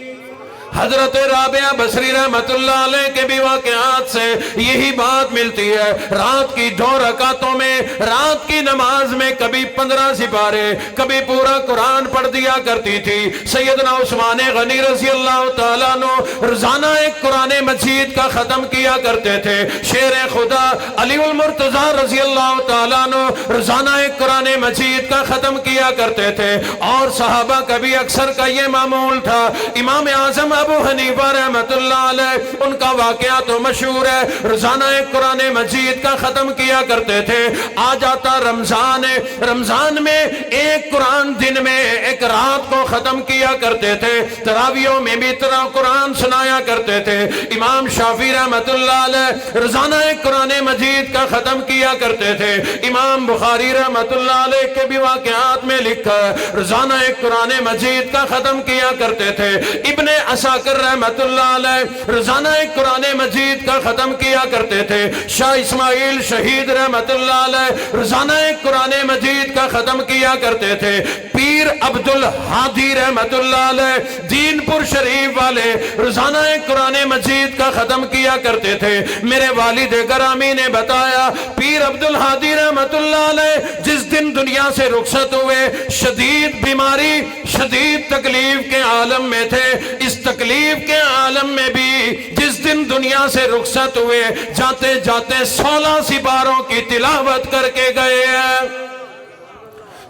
حضرت رابعہ بصری رحمت اللہ علیہ کے بھی واقعات سے یہی بات ملتی ہے، رات کی 2 رکعتوں میں، رات کی نماز میں کبھی 15 سپارے، کبھی پورا قرآن پڑھ دیا کرتی تھی۔ سیدنا عثمان غنی رضی اللہ تعالیٰ عنہ روزانہ ایک قرآن مجید کا ختم کیا کرتے تھے۔ شیر خدا علی المرتضیٰ رضی اللہ تعالیٰ عنہ روزانہ ایک قرآن مجید کا ختم کیا کرتے تھے، اور صحابہ کا بھی اکثر کا یہ معمول تھا۔ امام اعظم ابو حنیفہ رحمت اللہ علیہ، ان کا واقعہ تو مشہور ہے، روزانہ ایک قرآن مجید کا ختم کیا کرتے تھے۔ آ جاتا رمضان، رمضان میں ایک قرآن دن میں، ایک رات کو ختم کیا کرتے تھے۔ تراویحوں میں بھی طرح قرآن سنایا کرتے تھے۔ امام شافعی رحمت اللہ علیہ روزانہ ایک قرآن مجید کا ختم کیا کرتے تھے۔ امام بخاری رحمت اللہ علیہ کے بھی واقعات میں لکھا ہے، روزانہ ایک قرآن مجید کا ختم کیا کرتے تھے۔ ابن عساکر رحمت اللہ علیہ روزانہ ایک قرآن مجید کا ختم کیا کرتے تھے۔ شاہ اسماعیل شہید رحمت اللہ علیہ روزانہ ایک قرآن مجید کا ختم کیا کرتے تھے۔ پیر عبدالہادی رحمت اللہ علیہ دین پور شریف والے روزانہ ایک قرآن مجید کا ختم کیا کرتے تھے۔ میرے والد گرامی نے بتایا، پیر عبدالہادی رحمت اللہ علیہ جس دن دنیا سے رخصت ہوئے، شدید بیماری، شدید تکلیف کے عالم میں تھے۔ اس تکلیف کے عالم میں بھی جس دن دنیا سے رخصت ہوئے، جاتے جاتے 16 سپاروں کی تلاوت کر کے گئے ہیں۔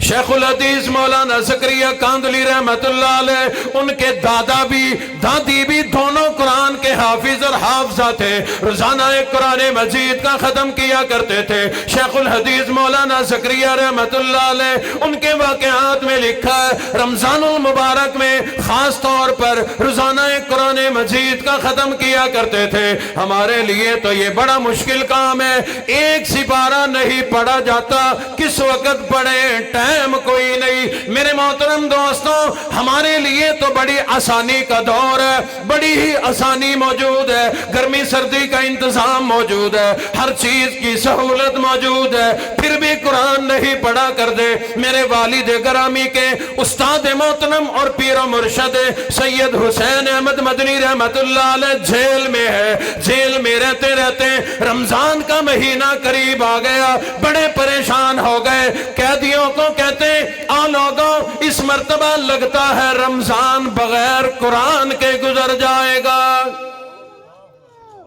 شیخ الحدیث مولانا زکریا کاندلی رحمت اللہ علیہ، ان کے دادا بھی دادی بھی دونوں قرآن کے حافظ اور حافظہ تھے، روزانہ ایک قرآن مجید کا ختم کیا کرتے تھے۔ شیخ الحدیث مولانا زکریا رحمت اللہ علیہ، ان کے واقعات میں لکھا ہے، رمضان المبارک میں خاص طور پر روزانہ ایک قرآن مجید کا ختم کیا کرتے تھے۔ ہمارے لیے تو یہ بڑا مشکل کام ہے، 1 سپارہ نہیں پڑھا جاتا، کس وقت پڑھیں، ٹائم کوئی نہیں۔ میرے محترم دوستوں، ہمارے لیے تو بڑی آسانی کا دور ہے، بڑی ہی آسانی موجود ہے، گرمی سردی کا انتظام موجود ہے، ہر چیز کی سہولت موجود ہے، پھر بھی قرآن نہیں پڑھا کر دے۔ میرے والد گرامی کے استاد محترم اور پیر و مرشد سید حسین احمد مدنی رحمت اللہ علیہ جیل میں ہے، جیل میں رہتے رہتے رمضان کا مہینہ قریب آ گیا، بڑے پریشان ہو گئے۔ قیدیوں کو کہتے آ لوگوں، اس مرتبہ لگتا ہے رمضان بغیر قرآن کے گزر جائے گا۔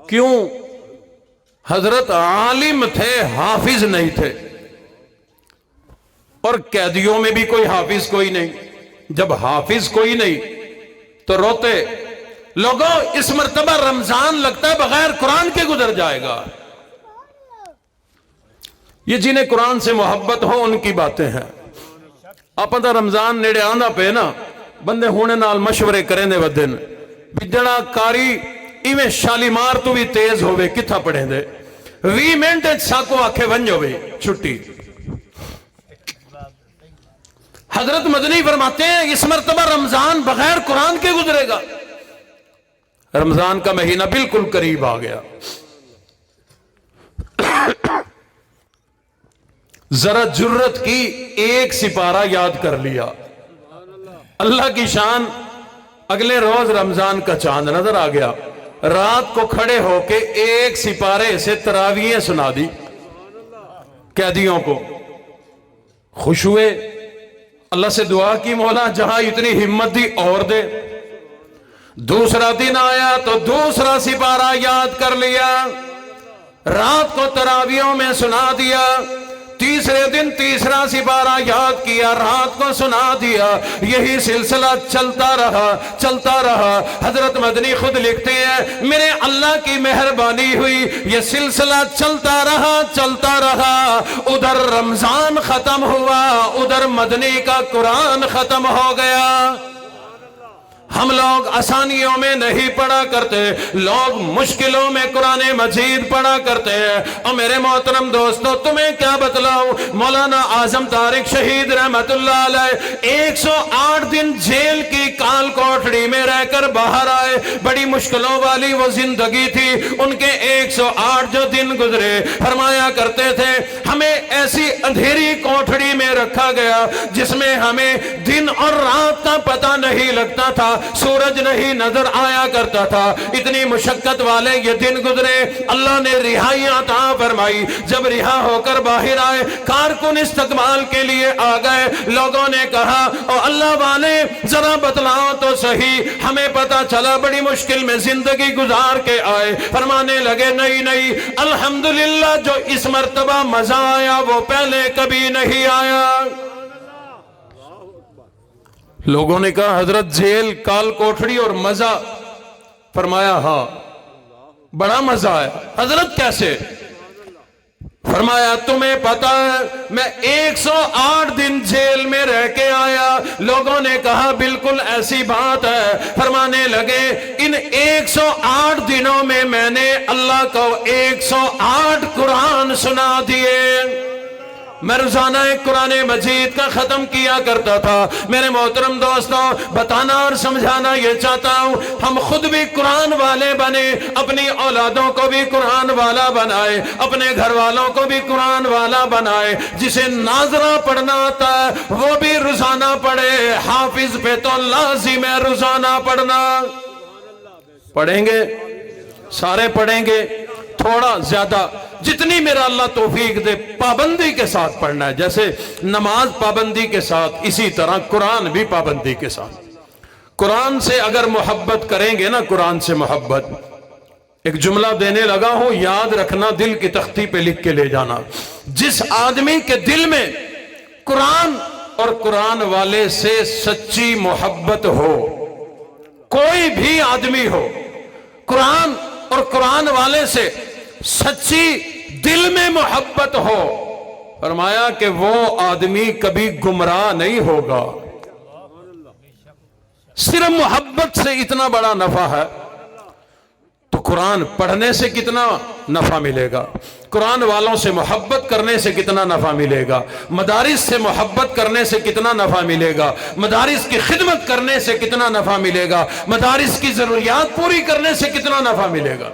کیوں؟ حضرت عالم تھے، حافظ نہیں تھے، اور قیدیوں میں بھی کوئی حافظ کوئی نہیں۔ جب حافظ کوئی نہیں تو روتے، لوگوں اس مرتبہ رمضان لگتا ہے بغیر قرآن کے گزر جائے گا۔ یہ جنہیں قرآن سے محبت ہو ان کی باتیں ہیں۔ آپ دا رمضان نیڑے آندا پہ نا، بندے ہونے نال مشورے کریں دے ودن بھی جڑا کاری ایویں شالیمار تو بھی تیز ہوئے کتھا پڑھیں دے، 20 منٹ ساکو آکھے ونجو بھی چھٹی۔ حضرت مدنی فرماتے ہیں اس مرتبہ رمضان بغیر قرآن کے گزرے گا۔ رمضان کا مہینہ بالکل قریب آ گیا، ذرا جرت کی ایک سپارہ یاد کر لیا۔ اللہ کی شان، اگلے روز رمضان کا چاند نظر آ گیا، رات کو کھڑے ہو کے ایک سپارے سے تراویحیں سنا دی قیدیوں کو، خوش ہوئے، اللہ سے دعا کی مولا جہاں اتنی ہمت دی اور دے۔ دوسرا دن آیا تو دوسرا سپارہ یاد کر لیا، رات کو تراویحوں میں سنا دیا۔ تیسرے دن تیسرا سپارہ یاد کیا، رات کو سنا دیا۔ یہی سلسلہ چلتا رہا۔ حضرت مدنی خود لکھتے ہیں میرے اللہ کی مہربانی ہوئی، یہ سلسلہ چلتا رہا۔ ادھر رمضان ختم ہوا، ادھر مدنی کا قرآن ختم ہو گیا۔ ہم لوگ آسانیوں میں نہیں پڑھا کرتے، لوگ مشکلوں میں قرآن مجید پڑھا کرتے ہیں۔ اور میرے محترم دوستو تمہیں کیا بتلاؤں، مولانا اعظم طارق شہید رحمت اللہ علیہ 108 دن جیل کی کال کوٹڑی میں رہ کر باہر آئے۔ بڑی مشکلوں والی وہ زندگی تھی، ان کے 108 جو دن گزرے، فرمایا کرتے تھے ہمیں ایسی اندھیری کوٹڑی میں رکھا گیا جس میں ہمیں دن اور رات کا پتہ نہیں لگتا تھا، سورج نہیں نظر آیا کرتا تھا۔ اتنی مشقت والے یہ دن گزرے، اللہ نے رہائی عطا فرمائی۔ جب رہا ہو کر باہر آئے، کارکن استقبال کے لیے آ گئے۔ لوگوں نے کہا او اللہ والے ذرا بتلاؤ تو صحیح، ہمیں پتا چلا بڑی مشکل میں زندگی گزار کے آئے۔ فرمانے لگے نہیں الحمدللہ جو اس مرتبہ مزہ آیا وہ پہلے کبھی نہیں آیا۔ لوگوں نے کہا حضرت جیل کال کوٹڑی اور مزہ، فرمایا ہاں بڑا مزہ ہے۔ حضرت کیسے؟ فرمایا تمہیں پتا ہے میں 108 دن جیل میں رہ کے آیا۔ لوگوں نے کہا بالکل ایسی بات ہے۔ فرمانے لگے ان 108 دنوں میں میں نے اللہ کو 108 قرآن سنا دیے۔ میں روزانہ ایک قرآن مجید کا ختم کیا کرتا تھا۔ میرے محترم دوستوں بتانا اور سمجھانا یہ چاہتا ہوں ہم خود بھی قرآن والے بنے، اپنی اولادوں کو بھی قرآن والا بنائے، اپنے گھر والوں کو بھی قرآن والا بنائے۔ جسے ناظرہ پڑھنا آتا ہے وہ بھی روزانہ پڑھے، حافظ پہ تو لازم ہے روزانہ پڑھنا۔ پڑھیں گے، سارے پڑھیں گے، تھوڑا زیادہ جتنی میرا اللہ توفیق دے پابندی کے ساتھ پڑھنا ہے۔ جیسے نماز پابندی کے ساتھ، اسی طرح قرآن بھی پابندی کے ساتھ۔ قرآن سے اگر محبت کریں گے نا، قرآن سے محبت، ایک جملہ دینے لگا ہوں یاد رکھنا، دل کی تختی پہ لکھ کے لے جانا۔ جس آدمی کے دل میں قرآن اور قرآن والے سے سچی محبت ہو، کوئی بھی آدمی ہو، قرآن اور قرآن والے سے سچی دل میں محبت ہو، فرمایا کہ وہ آدمی کبھی گمراہ نہیں ہوگا۔ صرف محبت سے اتنا بڑا نفع ہے تو قرآن پڑھنے سے کتنا نفع ملے گا، قرآن والوں سے محبت کرنے سے کتنا نفع ملے گا، مدارس سے محبت کرنے سے کتنا نفع ملے گا، مدارس کی خدمت کرنے سے کتنا نفع ملے گا، مدارس کی ضروریات پوری کرنے سے کتنا نفع ملے گا۔